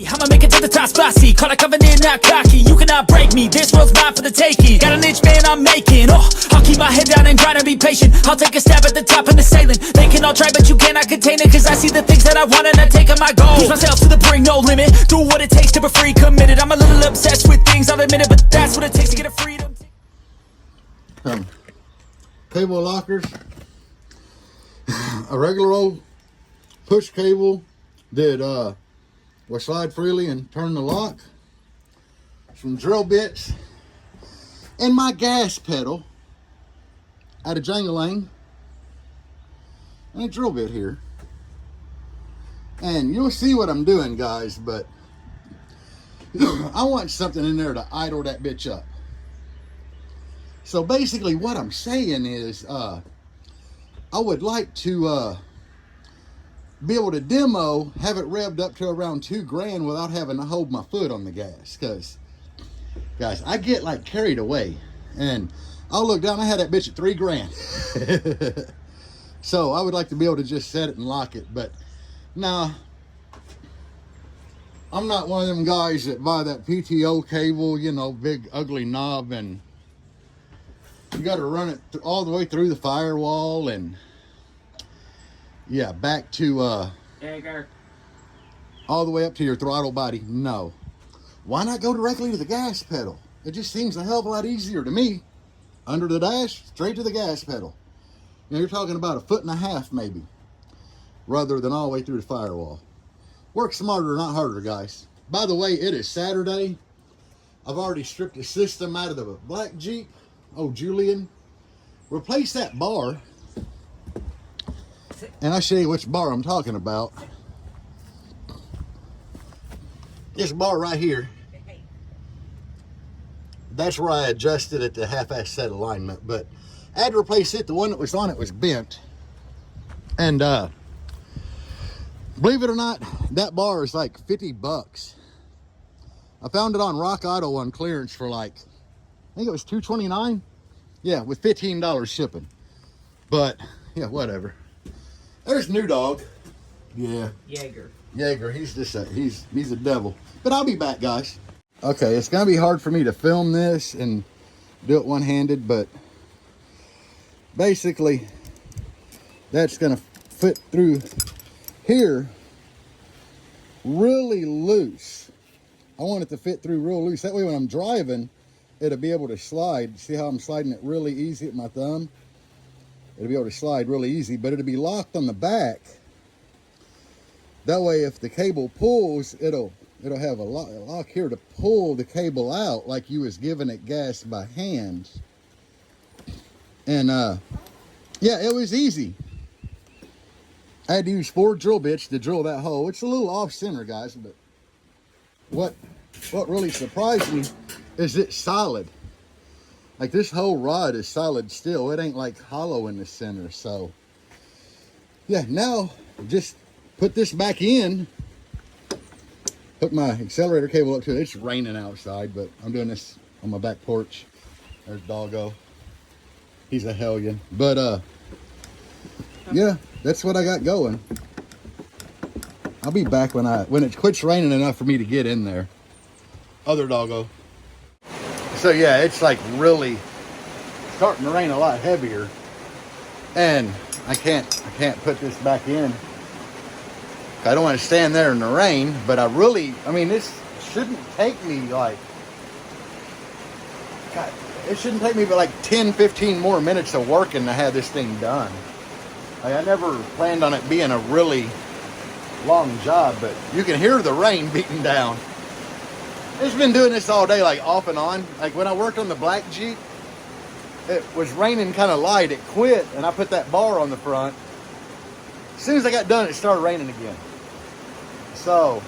I'ma make it to the top, spicy. Call a covenant, not cocky. You cannot break me. This world's mine for the taking. Got an inch, man, I'm making. Oh, I'll keep my head down and grind and be patient. I'll take a stab at the top and the sailing. They can all try, but you cannot contain it. Cause I see the things that I want and I take on my goal. Push myself to the brink, no limit. Do what it takes to be free, committed. I'm a little obsessed with things, I'll admit it. But that's what it takes to get a freedom. Cable lockers. A regular old push cable that will slide freely and turn the lock. Some drill bits. And my gas pedal out of Jangalang. And a drill bit here. And you'll see what I'm doing, guys, but I want something in there to idle that bitch up. So basically what I'm saying is I would like to be able to demo, have it revved up to around $2,000 without having to hold my foot on the gas. Because, guys, I get like carried away. And I'll look down, I had that bitch at $3,000. So I would like to be able to just set it and lock it. But nah, I'm not one of them guys that buy that PTO cable, you know, big ugly knob, and you got to run it all the way through the firewall and yeah, back to all the way up to your throttle body. No. Why not go directly to the gas pedal? It just seems a hell of a lot easier to me. Under the dash, straight to the gas pedal. You know, you're talking about 1.5 feet maybe, rather than all the way through the firewall. Work smarter, not harder, guys. By the way, it is Saturday. I've already stripped the system out of the black Jeep. Oh, Julian. Replace that bar. And I'll show you which bar I'm talking about. This bar right here. That's where I adjusted it to half-ass set alignment. But I had to replace it. The one that was on it was bent. And believe it or not, that bar is like $50. I found it on Rock Auto on clearance for like, I think it was $229. Yeah, with $15 shipping. But yeah, whatever. There's New Dog. Yeah. Jaeger. He's just he's a devil. But I'll be back, guys. Okay, it's gonna be hard for me to film this and do it one-handed, but basically that's gonna fit through here really loose. I want it to fit through real loose. That way when I'm driving, it'll be able to slide. See how I'm sliding it really easy with my thumb? It'll be able to slide really easy, but it'll be locked on the back. That way if the cable pulls, it'll have a lock here to pull the cable out like you was giving it gas by hand. And yeah, it was easy. I had to use 4 drill bits to drill that hole. It's a little off center, guys, but what really surprised me is it's solid. Like this whole rod is solid still. It ain't like hollow in the center. So yeah, now just put this back in. Put my accelerator cable up to it. It's raining outside, but I'm doing this on my back porch. There's Doggo. He's a hellion. But yeah, that's what I got going. I'll be back when it quits raining enough for me to get in there. Other Doggo. So yeah, it's like really starting to rain a lot heavier, and I can't put this back in. I don't want to stand there in the rain, but I mean, this shouldn't take me like, God, it shouldn't take me but like 10, 15 more minutes of working to have this thing done. Like, I never planned on it being a really long job, but you can hear the rain beating down. It's been doing this all day, like off and on. Like when I worked on the black Jeep, it was raining kind of light. It quit, and I put that bar on the front. As soon as I got done, it started raining again. So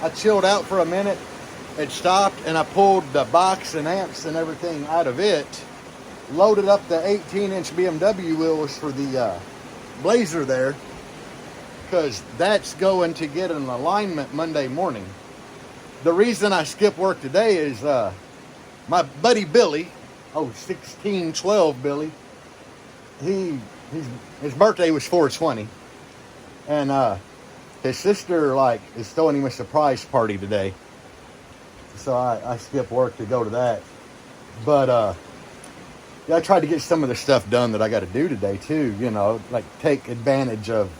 I chilled out for a minute. It stopped, and I pulled the box and amps and everything out of it. Loaded up the 18-inch BMW wheels for the Blazer there, because that's going to get an alignment Monday morning. The reason I skipped work today is my buddy Billy, 1612 Billy, his birthday was 4/20, and his sister like is throwing him a surprise party today, so I skipped work to go to that. But yeah, I tried to get some of the stuff done that I got to do today too. You know, like take advantage of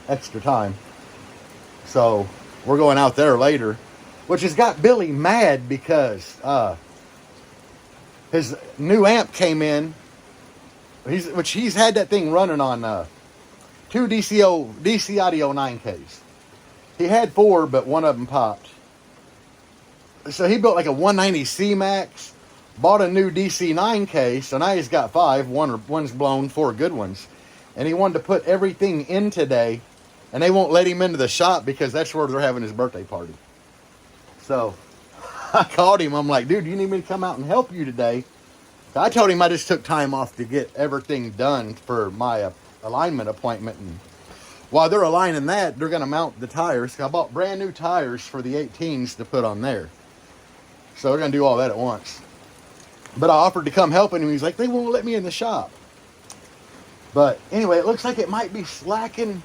extra time. So we're going out there later, which has got Billy mad because his new amp came in. He's had that thing running on two DC Audio 9Ks. He had 4, but one of them popped. So he built like a 190C Max, bought a new DC 9K, so now he's got 5. One's blown, 4 good ones. And he wanted to put everything in today, and they won't let him into the shop because that's where they're having his birthday party. So I called him. I'm like, dude, you need me to come out and help you today? I told him I just took time off to get everything done for my alignment appointment. And while they're aligning that, they're going to mount the tires. I bought brand new tires for the 18s to put on there. So they're going to do all that at once. But I offered to come help him. He's like, they won't let me in the shop. But anyway, it looks like it might be slacking.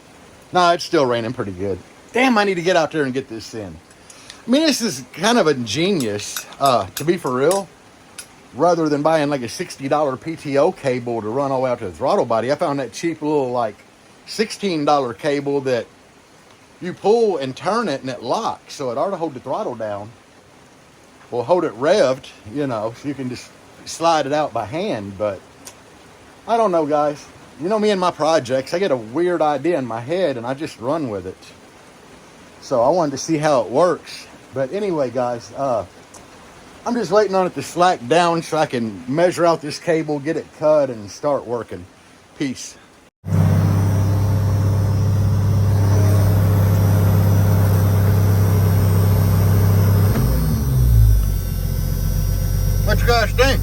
No, it's still raining pretty good. Damn, I need to get out there and get this in. I mean, this is kind of ingenious, to be for real. Rather than buying like a $60 PTO cable to run all the way out to the throttle body, I found that cheap little like $16 cable that you pull and turn it and it locks. So it ought to hold the throttle down. Well, hold it revved, you know, so you can just slide it out by hand. But I don't know, guys. You know me and my projects, I get a weird idea in my head and I just run with it. So I wanted to see how it works. But anyway, guys, I'm just waiting on it to slack down so I can measure out this cable, get it cut, and start working. Peace. What you guys think?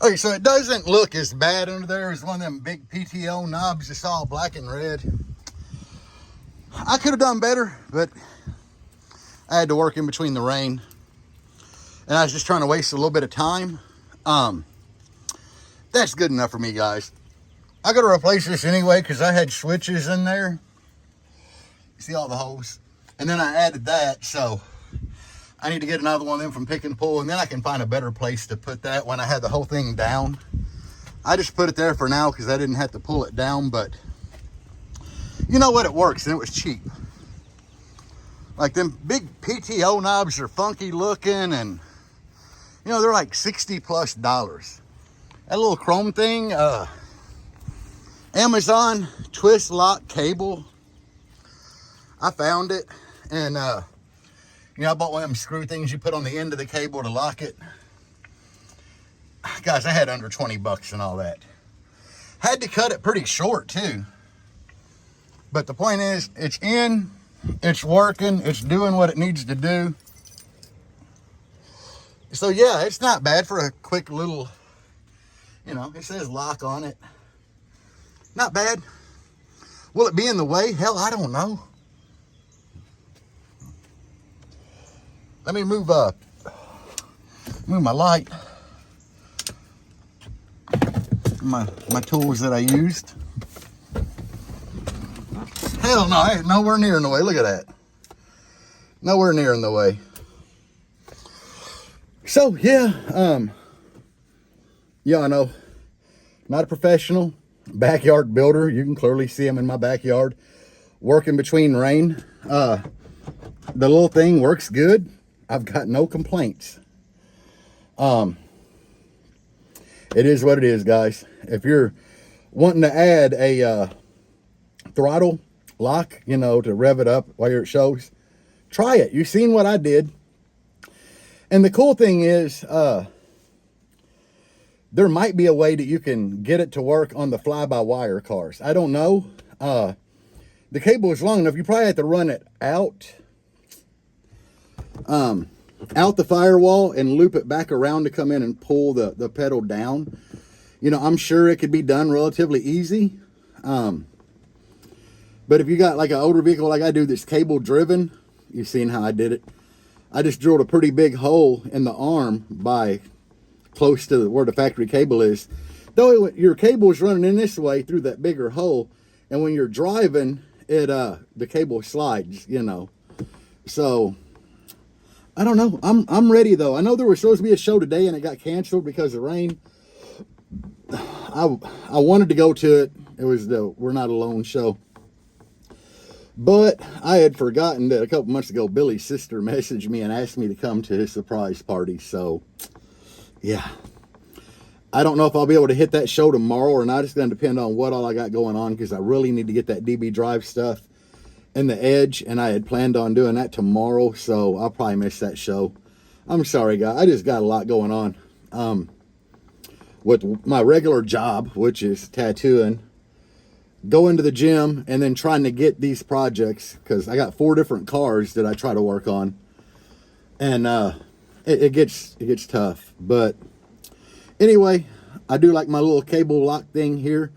Okay, so it doesn't look as bad under there as one of them big PTO knobs that's all black and red. I could have done better, but I had to work in between the rain. And I was just trying to waste a little bit of time. That's good enough for me, guys. I got to replace this anyway because I had switches in there. See all the holes? And then I added that, so I need to get another one of them from Pick and Pull, and then I can find a better place to put that when I had the whole thing down. I just put it there for now because I didn't have to pull it down, but you know what, it works, and it was cheap. Like them big PTO knobs are funky looking, and you know, they're like $60+ That little chrome thing, Amazon twist lock cable. I found it, and you know, I bought one of them screw things you put on the end of the cable to lock it. Guys, I had under 20 bucks and all that. Had to cut it pretty short too. But the point is, it's in, it's working, it's doing what it needs to do. So yeah, it's not bad for a quick little, you know, it says lock on it. Not bad. Will it be in the way? Hell, I don't know. Let me move my light. My tools that I used. Hell no, I ain't nowhere near in the way. Look at that. Nowhere near in the way. So yeah, I know, not a professional backyard builder. You can clearly see them in my backyard working between rain. The little thing works good. I've got no complaints. It is what it is, guys. If you're wanting to add a throttle lock, you know, to rev it up while it shows, try it. You've seen what I did. And the cool thing is, there might be a way that you can get it to work on the fly-by-wire cars. I don't know. The cable is long enough. You probably have to run it out the firewall and loop it back around to come in and pull the pedal down. You know, I'm sure it could be done relatively easy. But if you got like an older vehicle like I do that's cable driven, you've seen how I did it. I just drilled a pretty big hole in the arm by close to where the factory cable is. Though your cable is running in this way through that bigger hole, and when you're driving, the cable slides, you know. So I don't know. I'm ready though. I know there was supposed to be a show today and it got canceled because of rain. I wanted to go to it. It was the We're Not Alone show. But I had forgotten that a couple months ago, Billy's sister messaged me and asked me to come to his surprise party. So, yeah. I don't know if I'll be able to hit that show tomorrow or not. It's going to depend on what all I got going on, because I really need to get that DB Drive stuff and the Edge, and I had planned on doing that tomorrow, so I'll probably miss that show. I'm sorry, guys. I just got a lot going on. With my regular job, which is tattooing, going to the gym, and then trying to get these projects, because I got 4 different cars that I try to work on, and it gets tough. But anyway, I do like my little cable lock thing here.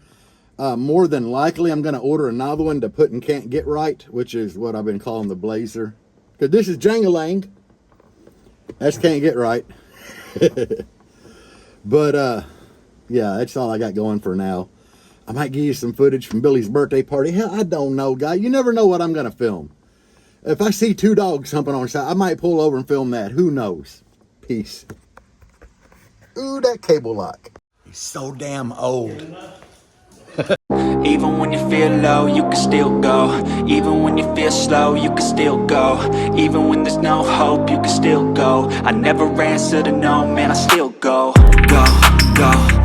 More than likely, I'm going to order another one to put in Can't Get Right, which is what I've been calling the Blazer. Because this is Jangalang. That's Can't Get Right. But, yeah, that's all I got going for now. I might give you some footage from Billy's birthday party. Hell, I don't know, guy. You never know what I'm going to film. If I see 2 dogs humping on the side, I might pull over and film that. Who knows? Peace. Ooh, that cable lock. He's so damn old. Even when you feel low, you can still go. Even when you feel slow, you can still go. Even when there's no hope, you can still go. I never answer to no, man, I still go. Go, go.